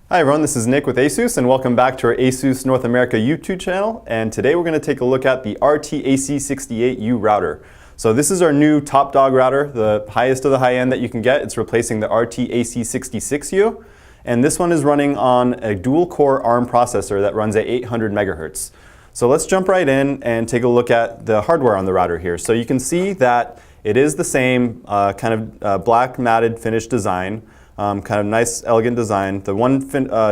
Hi everyone, this is Nick with ASUS and welcome back to our ASUS North America YouTube channel, and today we're going to take a look at the RT-AC68U router. So this is our new top dog router, the highest of the high end that you can get. It's replacing the RT-AC66U, and this one is running on a dual core ARM processor that runs at 800 megahertz. So let's jump right in and take a look at the hardware on the router here. So you can see that it is the same kind of black matted finish design. Kind of nice, elegant design. The one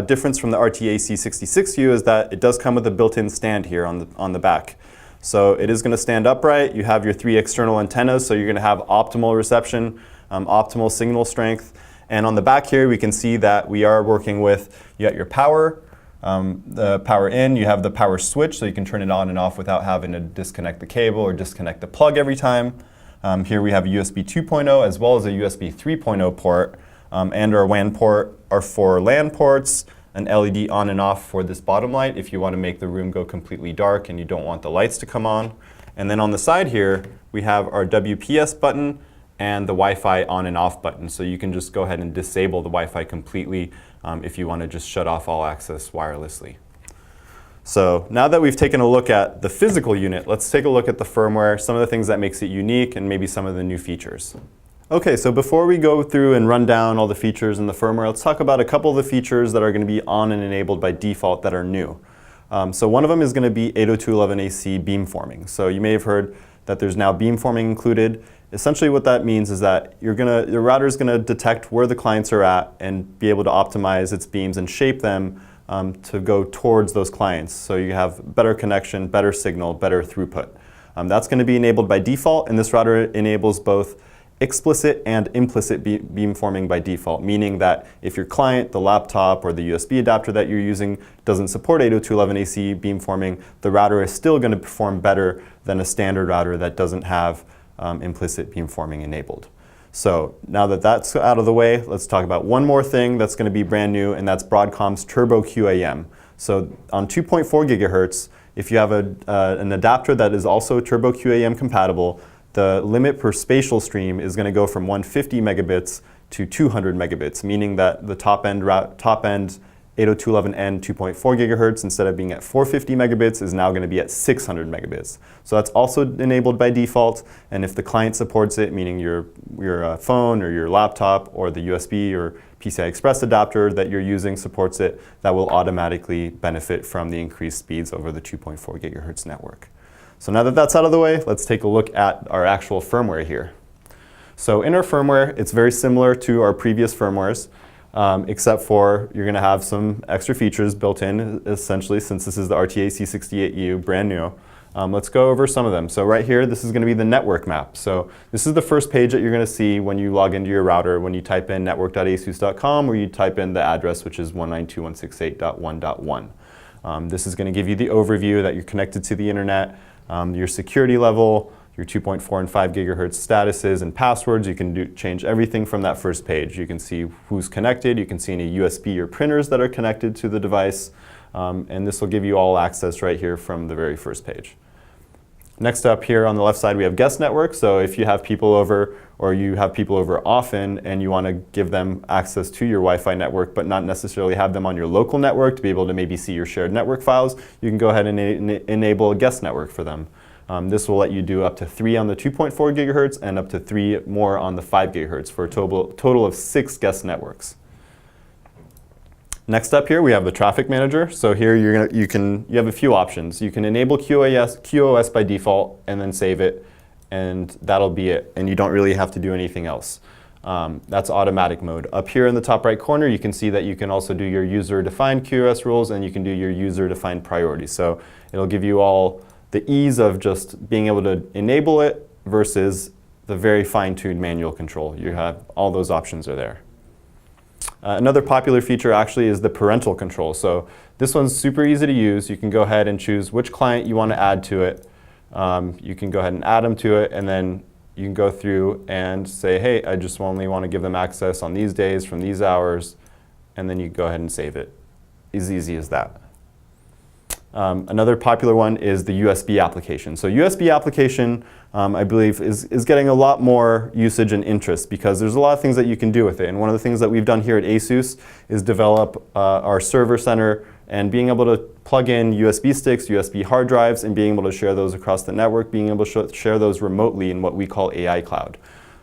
difference from the RT-AC66U is that it does come with a built-in stand here on the back. So it is going to stand upright. You have your 3 external antennas, so you're going to have optimal reception, optimal signal strength. And on the back here, we can see that we are working with, you got your power, the power in, you have the power switch, so you can turn it on and off without having to disconnect the cable or disconnect the plug every time. Here we have a USB 2.0 as well as a USB 3.0 port. And our WAN port are 4 LAN ports, an LED on and off for this bottom light if you want to make the room go completely dark and you don't want the lights to come on. And then on the side here, we have our WPS button and the Wi-Fi on and off button. So you can just go ahead and disable the Wi-Fi completely if you want to just shut off all access wirelessly. So now that we've taken a look at the physical unit, let's take a look at the firmware, some of the things that makes it unique, and maybe some of the new features. Okay, so before we go through and run down all the features in the firmware, let's talk about a couple of the features that are going to be on and enabled by default that are new. So one of them is going to be 802.11ac beamforming. So you may have heard that there's now beamforming included. Essentially what that means is that your router is going to detect where the clients are at and be able to optimize its beams and shape them to go towards those clients. So you have better connection, better signal, better throughput. That's going to be enabled by default, and this router enables both explicit and implicit beamforming by default, meaning that if your client, the laptop, or the USB adapter that you're using doesn't support 802.11ac beamforming, the router is still going to perform better than a standard router that doesn't have implicit beamforming enabled. So now that that's out of the way, let's talk about one more thing that's going to be brand new, and that's Broadcom's TurboQAM. So on 2.4 gigahertz, if you have an adapter that is also TurboQAM compatible, the limit per spatial stream is going to go from 150 megabits to 200 megabits, meaning that the top end 802.11n 2.4 gigahertz, instead of being at 450 megabits, is now going to be at 600 megabits. So that's also enabled by default, and if the client supports it, meaning your phone or your laptop or the USB or PCI Express adapter that you're using supports it, that will automatically benefit from the increased speeds over the 2.4 gigahertz network. So now that that's out of the way, let's take a look at our actual firmware here. So in our firmware, it's very similar to our previous firmwares, except for you're going to have some extra features built in, essentially, since this is the RT-AC68U, brand new. Let's go over some of them. So right here, this is going to be the network map. So this is the first page that you're going to see when you log into your router, when you type in network.asus.com, or you type in the address, which is 192.168.1.1. This is going to give you the overview that you're connected to the internet, your security level, your 2.4 and 5 gigahertz statuses and passwords. You can change everything from that first page. You can see who's connected, you can see any USB or printers that are connected to the device, and this will give you all access right here from the very first page. Next up here on the left side, we have guest network. So if you have people over, or you have people over often and you want to give them access to your Wi-Fi network but not necessarily have them on your local network to be able to maybe see your shared network files, you can go ahead and enable a guest network for them. This will let you do up to 3 on the 2.4 gigahertz and up to 3 more on the 5 gigahertz for a total of 6 guest networks. Next up here, we have the traffic manager. So here you have a few options. You can enable QoS by default and then save it, and that'll be it. And you don't really have to do anything else. That's automatic mode. Up here in the top right corner, you can see that you can also do your user-defined QoS rules, and you can do your user-defined priorities. So it'll give you all the ease of just being able to enable it versus the very fine-tuned manual control. You have all those options are there. Another popular feature actually is the parental control. So this one's super easy to use. You can go ahead and choose which client you want to add to it. You can go ahead and add them to it, and then you can go through and say, hey, I just only want to give them access on these days from these hours, and then you go ahead and save it. As easy as that. Another popular one is the USB application. So USB application, I believe, is getting a lot more usage and interest because there's a lot of things that you can do with it. And one of the things that we've done here at ASUS is develop our server center and being able to plug in USB sticks, USB hard drives, and being able to share those across the network, being able to share those remotely in what we call AI cloud.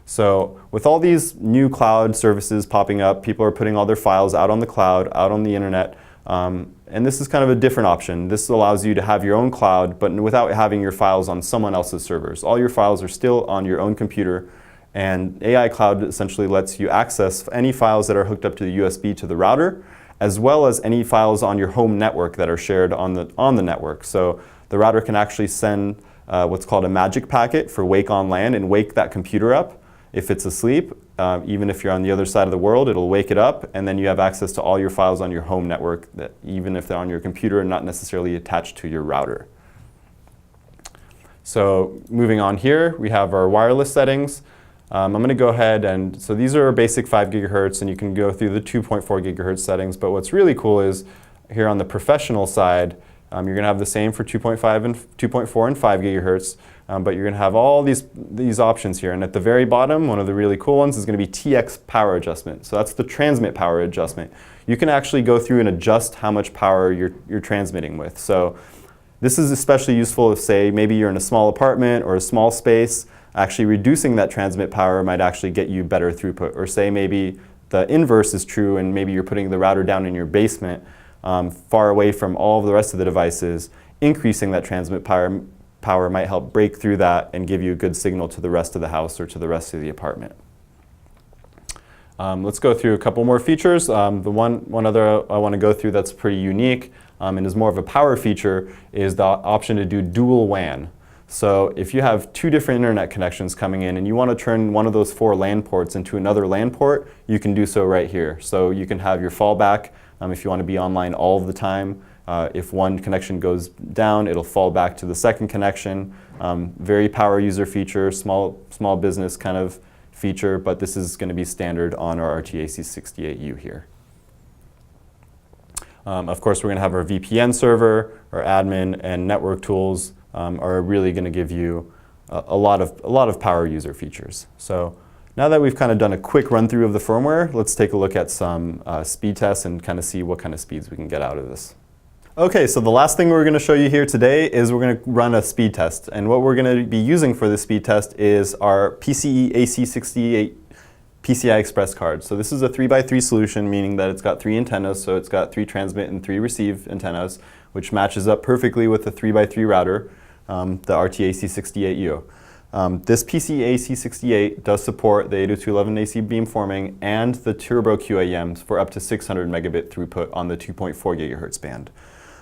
So with all these new cloud services popping up, people are putting all their files out on the cloud, out on the internet. And this is kind of a different option. This allows you to have your own cloud, but without having your files on someone else's servers. All your files are still on your own computer, and AI Cloud essentially lets you access any files that are hooked up to the USB to the router, as well as any files on your home network that are shared on the network. So the router can actually send what's called a magic packet for wake on LAN and wake that computer up if it's asleep. Even if you're on the other side of the world, it'll wake it up, and then you have access to all your files on your home network, that even if they're on your computer and not necessarily attached to your router. So moving on here, we have our wireless settings. I'm going to go ahead and, so these are our basic 5 gigahertz, and you can go through the 2.4 gigahertz settings, but what's really cool is here on the professional side, you're going to have the same for 2.5 and 2.4 and 5 gigahertz. But you're going to have all these options here. And at the very bottom, one of the really cool ones is going to be TX power adjustment. So that's the transmit power adjustment. You can actually go through and adjust how much power you're transmitting with. So this is especially useful if, say, maybe you're in a small apartment or a small space. Actually reducing that transmit power might actually get you better throughput. Or say maybe the inverse is true and maybe you're putting the router down in your basement far away from all of the rest of the devices. Increasing that transmit power might help break through that and give you a good signal to the rest of the house or to the rest of the apartment. Let's go through a couple more features. The one other I want to go through that's pretty unique and is more of a power feature is the option to do dual WAN. So if you have 2 different internet connections coming in and you want to turn one of those 4 LAN ports into another LAN port, you can do so right here. So you can have your fallback if you want to be online all of the time. If one connection goes down, it'll fall back to the second connection. Very power user feature, small business kind of feature, but this is going to be standard on our RT-AC68U here. Of course, we're going to have our VPN server, our admin, and network tools are really going to give you a lot of power user features. So now that we've kind of done a quick run through of the firmware, let's take a look at some speed tests and kind of see what kind of speeds we can get out of this. Okay, so the last thing we're going to show you here today is we're going to run a speed test. And what we're going to be using for this speed test is our PCIe AC68 PCI Express card. So this is a 3x3 solution, meaning that it's got 3 antennas, so it's got 3 transmit and 3 receive antennas, which matches up perfectly with the 3x3 router, the RT-AC68U. This PCIe AC68 does support the 802.11ac beamforming and the TurboQAM for up to 600 megabit throughput on the 2.4 gigahertz band.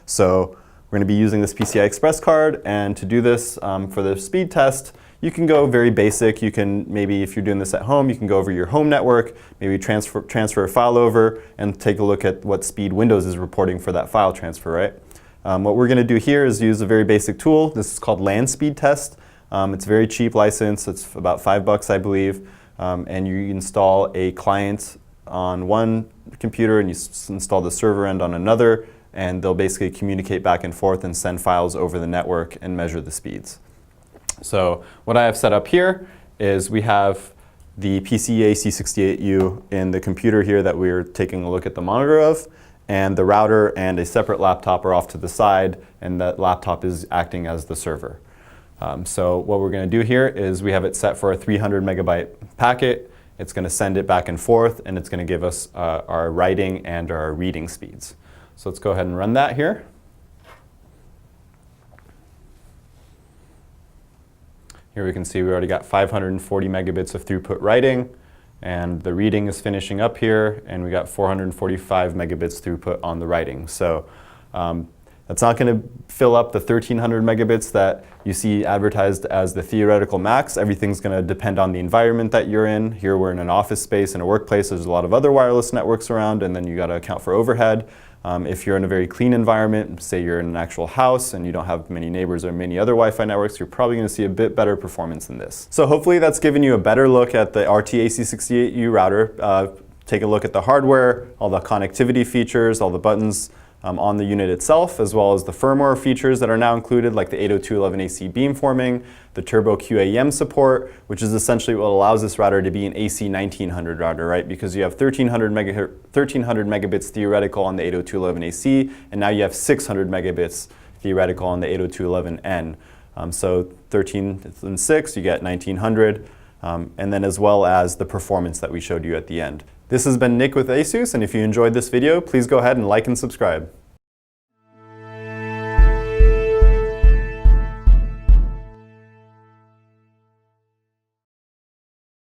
So we're going to be using this PCI Express card, and to do this for the speed test, you can go very basic. You can maybe, if you're doing this at home, you can go over your home network, maybe transfer a file over and take a look at what speed Windows is reporting for that file transfer, right? What we're going to do here is use a very basic tool. This is called LAN speed test. It's a very cheap license. It's about $5, I believe. And you install a client on one computer and you install the server end on another, and they'll basically communicate back and forth and send files over the network and measure the speeds. So what I have set up here is we have the PCIe AC68U in the computer here that we're taking a look at the monitor of, and the router and a separate laptop are off to the side, and that laptop is acting as the server. So what we're going to do here is we have it set for a 300 megabyte packet. It's going to send it back and forth, and it's going to give us our writing and our reading speeds. So let's go ahead and run that here. Here we can see we already got 540 megabits of throughput writing, and the reading is finishing up here, and we got 445 megabits throughput on the writing. So that's not going to fill up the 1300 megabits that you see advertised as the theoretical max. Everything's going to depend on the environment that you're in. Here we're in an office space, in a workplace. There's a lot of other wireless networks around, and then you got to account for overhead. If you're in a very clean environment, say you're in an actual house and you don't have many neighbors or many other Wi-Fi networks, you're probably going to see a bit better performance than this. So hopefully that's given you a better look at the RT-AC68U router. Take a look at the hardware, all the connectivity features, all the buttons, on the unit itself, as well as the firmware features that are now included, like the 802.11ac beamforming, the TurboQAM support, which is essentially what allows this router to be an AC 1900 router, right? Because you have 1300 megabits theoretical on the 802.11ac, and now you have 600 megabits theoretical on the 802.11n. So 13 and 6, you get 1900, and then as well as the performance that we showed you at the end. This has been Nick with ASUS, and if you enjoyed this video, please go ahead and like and subscribe.